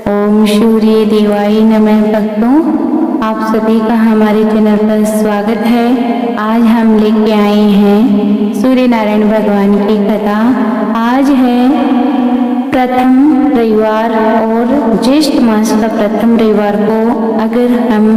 ओम सूर्य देवाय नमः। भक्तों, आप सभी का हमारे चैनल पर स्वागत है। आज हम लेके आए हैं सूर्य नारायण भगवान की कथा। आज है प्रथम रविवार और ज्येष्ठ मास का प्रथम रविवार को अगर हम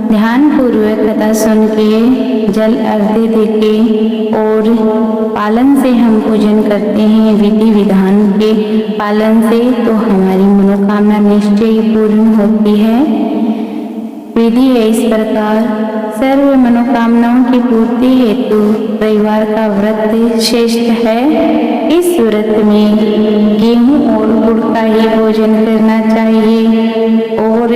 ध्यान पूर्वक कथा सुन के जल अर्घ्य देके और पालन से हम पूजन करते हैं, विधि विधान के पालन से, तो हमारी मनोकामना निश्चय ही पूर्ण होती है। विधि है इस प्रकार, सर्व मनोकामनाओं की पूर्ति हेतु रविवार का व्रत श्रेष्ठ है। इस व्रत में गेहूं और गुड़ का ही भोजन करना चाहिए और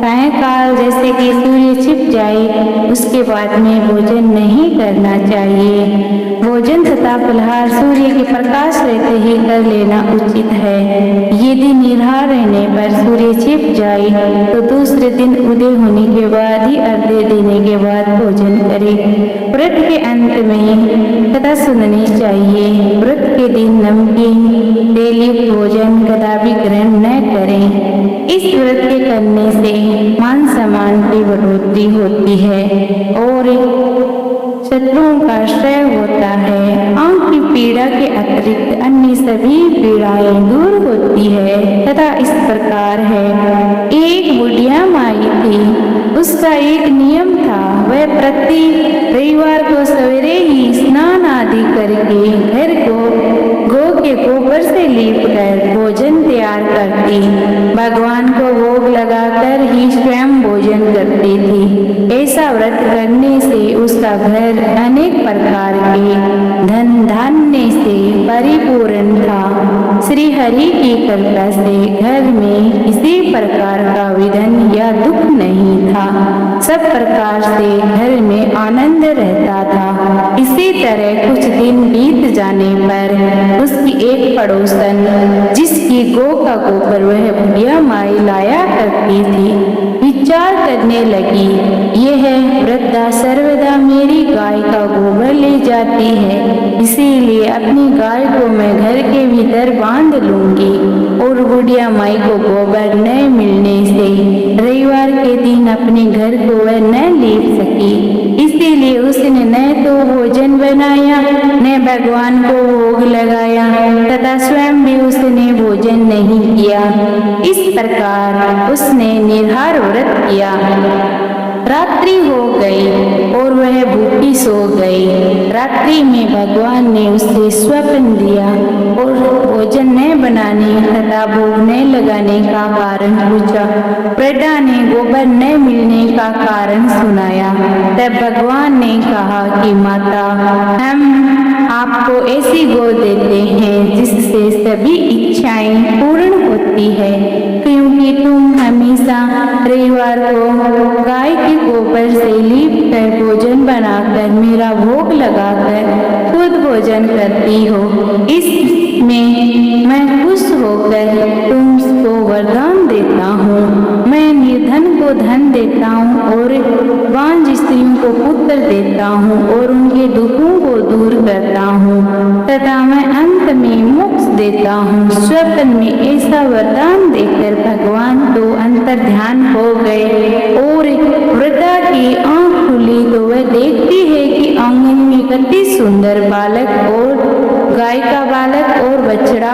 सायंकाल जैसे कि सूर्य छिप जाए उसके बाद में भोजन नहीं करना चाहिए। भोजन तथा फलहार सूर्य के प्रकाश रहते ही कर लेना उचित है। यदि निराहार रहने पर सूर्य छिप जाए तो दूसरे दिन उदय होने के बाद ही अर्घ्य देने के बाद भोजन करें। व्रत के अंत में कथा सुननी चाहिए। व्रत के दिन नमकीन तेलयुक्त भोजन कदापि ग्रहण न करें। इस व्रत के करने से मान सम्मान की बढ़ोतरी होती है और शत्रुओं का क्षय होता है। आंख की पीड़ा के अतिरिक्त अन्य सभी पीड़ाएं दूर होती है। तथा इस प्रकार है, एक बुढ़िया माई थी, उसका एक नियम था। वह प्रति रविवार को सवेरे ही स्नान आदि करके घर को गौ के गोबर से लीप कर भोजन तैयार करती, भगवान को भोग लगाकर ही स्वयं भोजन करती थी। ऐसा व्रत करने से उसका घर अनेक प्रकार के धन धान्य से परिपूर्ण था। श्री हरि की कृपा से घर में किसी प्रकार का विघ्न या दुख नहीं था। सब प्रकार से घर में आनंद रहता था। इसी तरह कुछ दिन बीत जाने पर उसकी एक पड़ोसन, जिसकी गौ का गोबर वह बुढ़िया माई लाया करती थी, विचार करने लगी, यह वृद्धा सर्वदा मेरी गाय का गोबर ले जाती है, इसीलिए अपनी गाय को मैं घर के भीतर बांध लूंगी। और बुढ़िया माई को गोबर न मिलने से रविवार के दिन अपने घर को वह न लीप सकी, इसीलिए उसने न तो भोजन बनाया न भगवान को भोग लगाया तथा स्वयं भी उसने भोजन नहीं किया। इस प्रकार उसने निराहार व्रत किया। रात्रि हो गई और वह भूखी सो गई। रात्रि में भगवान ने उसे स्वप्न दिया और भोजन न बनाने तथा भोग न लगाने का कारण पूछा। वृद्धा ने गोबर न मिलने का कारण सुनाया। तब भगवान ने कहा कि माता, हम आपको ऐसी गौ देते हैं जिससे सभी इच्छाएं पूर्ण होती है, क्योंकि तुम हमेशा रविवार को गाय के गोबर से लीप कर भोजन बनाकर मेरा भोग लगाकर खुद भोजन करती हो। इसमें मैं खुश होकर तुमको वरदान देता हूँ। मैं निर्धन को धन देता हूँ और बांझ स्त्रियों को पुत्र देता हूँ और उनके दुखों को दूर करता हूँ तथा मैं अंत में मोक्ष देता हूँ। स्वप्न में ऐसा वरदान देकर भगवान तो अंतर ध्यान हो गए और वृद्धा की आंख खुली तो वह देखती है कि आंगन में कितनी सुंदर बालक और गाय का बालक और बछड़ा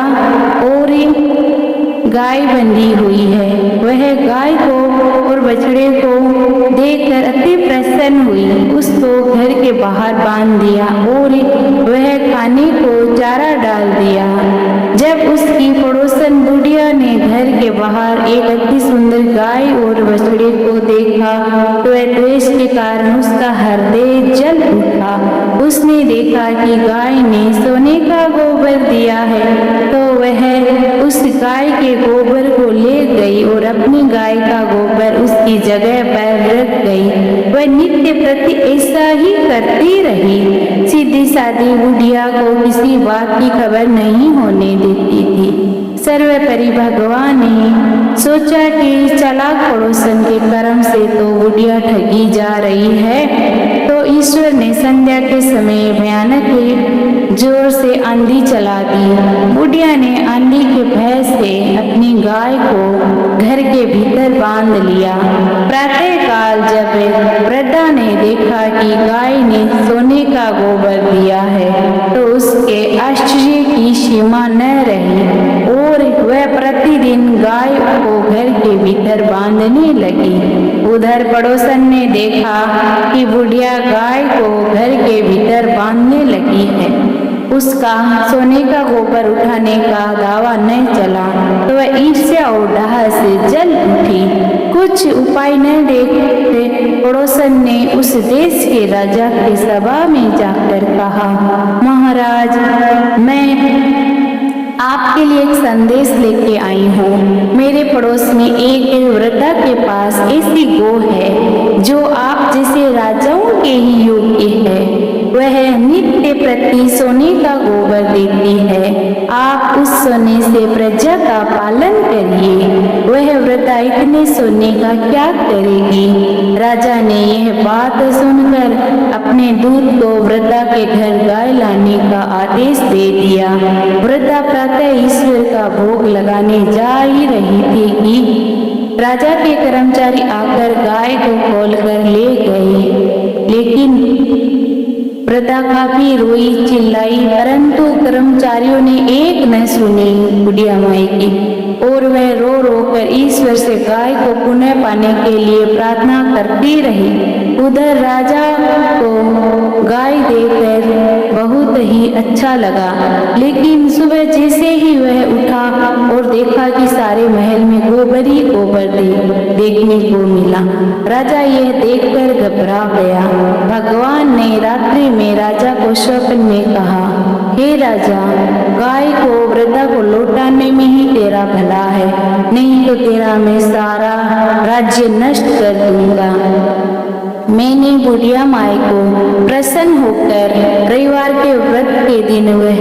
और गाय बंधी हुई है। वह गाय को और बछड़े को देखकर अति प्रसन्न हुई, उसको घर के बाहर बांध दिया और वह खाने को चारा डाल दिया। जब उसकी पड़ोसन बुढ़िया ने घर के बाहर एक अति सुंदर गाय और बछड़े को देखा तो वह द्वेष के कारण उसका हृदय जल उठा। उसने देखा कि गाय ने सोने का गोबर दिया है तो वह उस गाय के गोबर को ले गई और अपनी गाय का गोबर उसकी जगह पर रख गई। वह नित्य प्रति ऐसा ही करती रही। सीधी सादी बुढ़िया को किसी बात की खबर नहीं होने देती थी। सर्वोपरि भगवान ने सोचा कि चालाक पड़ोसन के कर्म से तो बुढ़िया ठगी जा रही है, तो ईश्वर ने संध्या के समय भयानक जोर से आंधी चला दी। बुढ़िया ने आंधी के भय से अपनी गाय को घर के भीतर बांध लिया। प्रातःकाल जब वृद्धा ने देखा कि गाय ने सोने का गोबर दिया है तो उसके आश्चर्य की सीमा न रही और वह प्रतिदिन गाय को घर के भीतर बांधने लगी। उधर पड़ोसन ने देखा कि बुढ़िया गाय को घर के भीतर बांधने लगी है। उसका सोने का गोबर उठाने का दावा न चला तो वह ईर्ष्या और डाह से जल उठी। कुछ उपाय न देखते पड़ोसन ने उस देश के राजा की सभा में जाकर कहा, महाराज, मैं आपके लिए एक संदेश लेके आई हूँ। मेरे पड़ोस में एक वृद्धा के पास ऐसी गौ है जो आप जैसे राजाओं के ही योग्य है। वह नित्य प्रति सोने का गोबर देती है। आप उस सोने से प्रजा का पालन करिए। वह वृद्धा इतने सोने का क्या करेगी? राजा ने यह बात सुनकर अपने दूत को वृद्धा के घर गाय लाने का आदेश दे दिया। वृद्धा प्रातः ईश्वर का भोग लगाने जा ही रही थी कि राजा के कर्मचारी आकर गाय को खोलकर ले गए। लेकिन वृद्धा काफी रोई चिल्लाई, परंतु कर्मचारियों ने एक न सुनी बुढ़िया माई की और वह रो रो कर ईश्वर से गाय को पुनः पाने के लिए प्रार्थना करती रही। उधर राजा को गाय देखकर बहुत ही अच्छा लगा, लेकिन सुबह जैसे ही वह उठा और देखा कि सारे महल में गोबर ही गोबर देखने को मिला, राजा यह देखकर घबरा गया। भगवान ने रात्रि में राजा को स्वप्न में कहा, हे राजा, गाय को वृद्धा को लौटाने में ही तेरा भला है, नहीं तो तेरा मैं सारा राज्य नष्ट कर दूंगा। मैंने बुढ़िया माई को प्रसन्न होकर रविवार के व्रत के दिन वह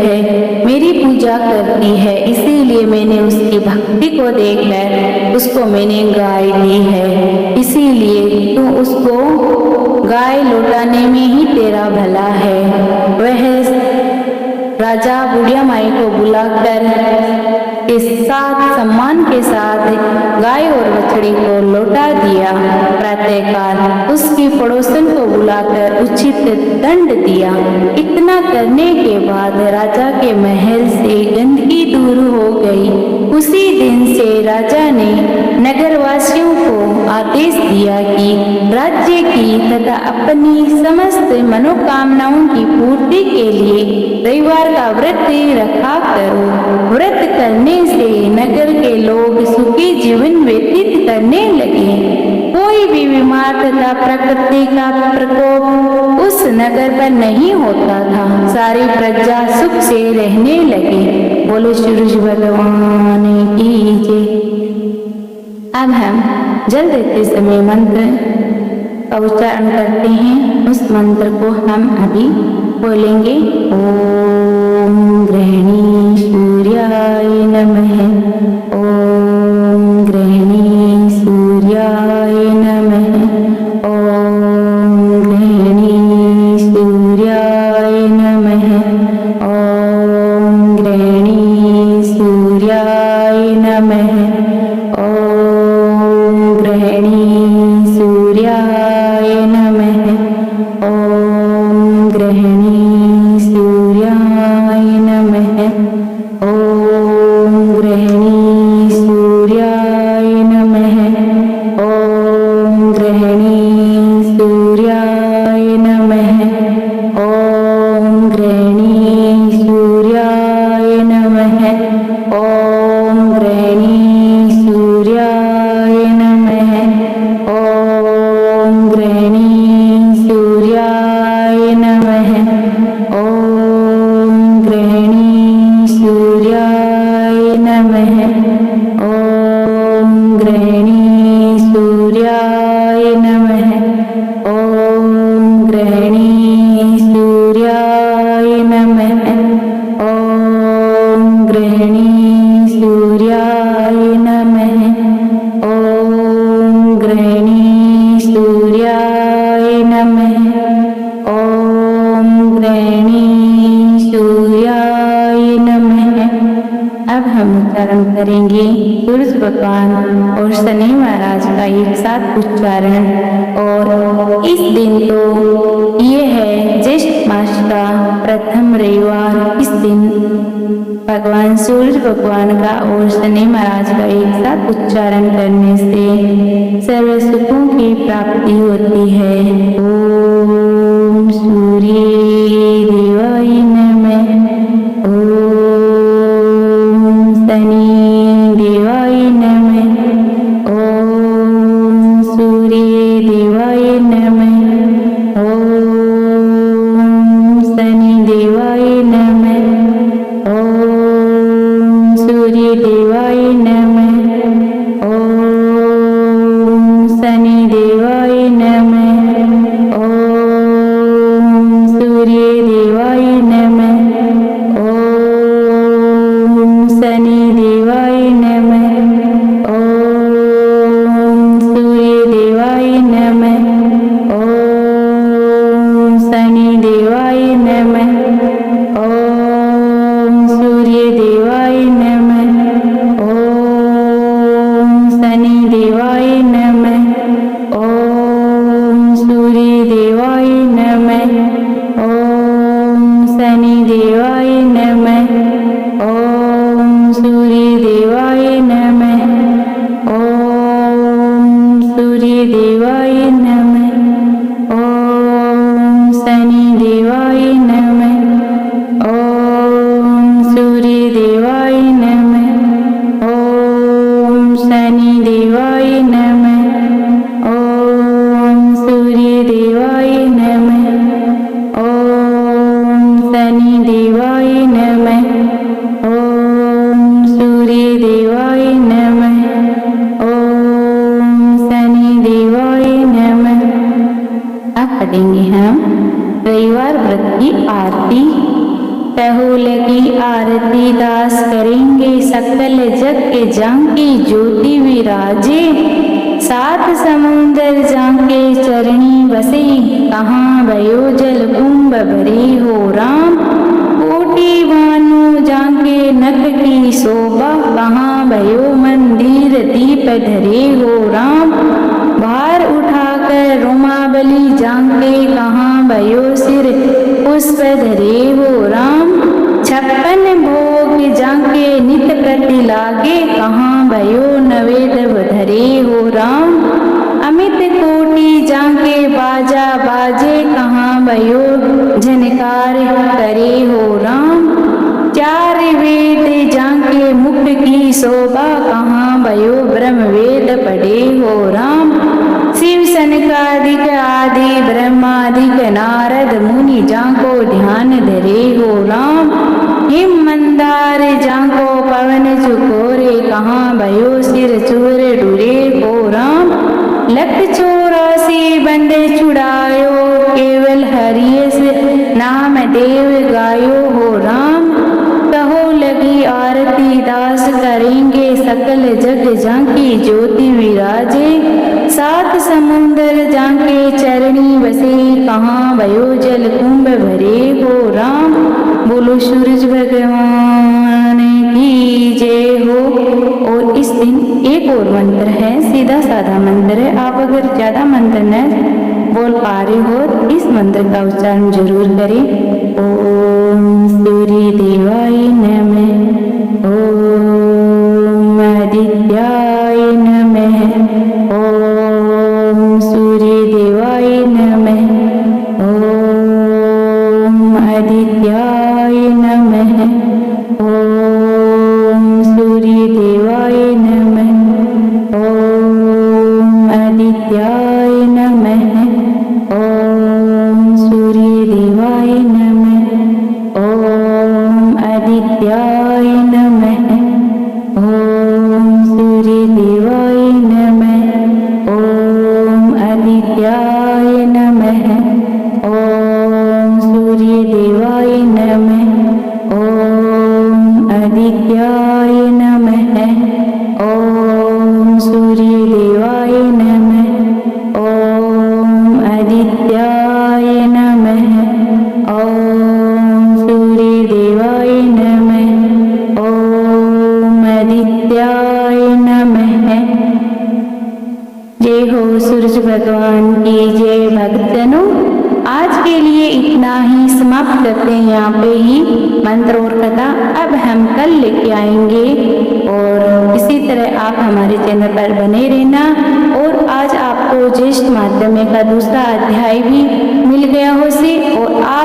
मेरी पूजा करती है, इसीलिए मैंने उसकी भक्ति को देखकर उसको मैंने गाय दी है। इसीलिए तू उसको गाय लौटाने में ही तेरा भला है। वह राजा बुढ़िया माई को बुलाकर के साथ सम्मान के साथ गाय और बछड़ी को लौटा दिया। प्रातःकाल उसकी पड़ोसन को बुलाकर उचित दंड दिया। इतना करने के बाद राजा के महल से गंदगी दूर हो गई। उसी दिन से राजा ने नगरवासियों को आदेश दिया कि राज्य की तथा अपनी समस्त मनोकामनाओं की पूर्ति के लिए रविवार का व्रत रखा करो। व्रत करने से नगर के लोग सुखी जीवन व्यतीत करने लगे। कोई भी बीमार तथा प्रकृति का प्रकोप उस नगर पर नहीं होता था। सारी प्रजा सुख से रहने लगे। बोलो सूरज भगवान की जय। अब हम जल देते समय मंत्र का उच्चारण करते हैं। उस मंत्र को हम अभी बोलेंगे। ओम गृहिणी सूर्याय नमः। ओम गृहिणी सूर्याय नमः। ओम गृहिणी सूर्याय नमः। ओम गृहिणी सूर्याय नमः। ओम गृहिणी सूर्याय नमः। ओम गृहिणी सूर्याय नमः। ओम गृहिणी सूर्याय नमः। ओम गृहिणी सूर्याय नमः। ओम गृहिणी सूर्याय नमः। ओम गृहिणी सूर्याय नमः। ओम गृहिणी सूर्याय नमः। ओम गृहिणी सूर्याय नमः। ओम गृहिणी सूर्याय नमः। ओम गृहिणी सूर्याय नमः। ओम गृहिणी सूर्याय नमः। ओम गृहिणी सूर्याय नमः। ओम गृहिणी सूर्याय नमः। अब हम उच्चारण करेंगे। सूरज भगवान और शनि महाराज का एक साथ उच्चारण। और इस दिन तो ये है ज्येष्ठ मास का प्रथम रविवार। इस दिन भगवान सूरज भगवान का और शनि महाराज का एक साथ उच्चारण करने से सर्व सुखों की प्राप्ति होती है। ओम सूर्य देवाय नमः। ओम शनि देवाय नमः। ओम सूर्य देवाय नमः। ओम शनि देवाय नमः। ओम सूर्य देवाय नमः। ओम शनि देवाय नमः। ओम सूर्य देवाय नमः। ओम शनि देवाय नमः। ओम सूर्य देवाय नमः। ओम शनि देवाय नमः। ओम सूर्य देवाय नमः। ओम शनि देवाय नमः। ओम सूर्य देवाय नमः। ओम शनि देवाय नमः। ओम सूर्य देवाय नमः। ओम सूर्य देवाय नमः। ओम शनि देवाय नमः। ओम सूर्य देवाय नमः। ओम शनि देवाय नमः। ओम सूर्य देवाय नमः। ओम शनि देवाय नमः। ओम सूर्य देवाय नमः। ओम शनि देवाय नमः। अब पढ़ेंगे हम रविवार व्रत की आरती। पहुल की आरती दास करेंगे, सकल जग के जांके ज्योति विराजे। सात समुंदर जांके चरणी बसे, कहाँ भयो जल कुंभ भरे हो राम। कोटि भानु जांके नख की शोभा, कहाँ भयो मंदिर दीप धरे हो राम। भार उठाकर रोमावली जांके, कहाँ भयो सिर पुष्प धरे हो राम। 56 भोग जांके नित प्रति लागे, कहाँ भयो नवेद धरे हो राम। अमित कोटि जांके बाजा बाजे, कहाँ भयो झनकार करे हो राम। 4 वेद जांके मुख की शोभा, कहाँ भयो ब्रह्म वेद पढ़े हो राम। शिव सनकादिक आदि ब्रह्मादिक नारद मुनि जांको ध्यान धरे हो राम। हिम मंदार जांको पवन चुकोरे, कहाँ भयो सिर चूर डुरे हो राम। 184 बंदे छुड़ायो, केवल हरियस नाम देव गायो हो राम। कहो लगी आरती दास करेंगे, सकल जग जांकी ज्योति विराजे। 7 समुंदर जांके चरणी बसे, कहाँ भयो जल कुंभ भरे हो राम। बोलो सूरज भगवान की जय हो। और इस दिन एक और मंत्र है, सीधा साधा मंत्र है। आप अगर ज्यादा मंत्र न बोल पा रहे हो तो इस मंत्र का उच्चारण जरूर करें। ओम सूर्य देवाय नमः। ओम आदित्याय नमः। ओम सूर्य देवाय नमः। ओम आदित्याय नमः। ओम सूर्य देवाय नमः। ओम आदित्याय नमः। ओम सूर्य देवाय नमः। ओम आदित्याय नमः। हैं। जय हो सूरज भगवान की जय। भक्तजनों, आज के लिए इतना ही, समाप्त करते हैं यहाँ पे ही मंत्र और कथा। अब हम कल लेके आएंगे और इसी तरह आप हमारे चैनल पर बने रहना। और आज आपको ज्येष्ठ माध्यमिक का दूसरा अध्याय भी मिल गया हो से, और आप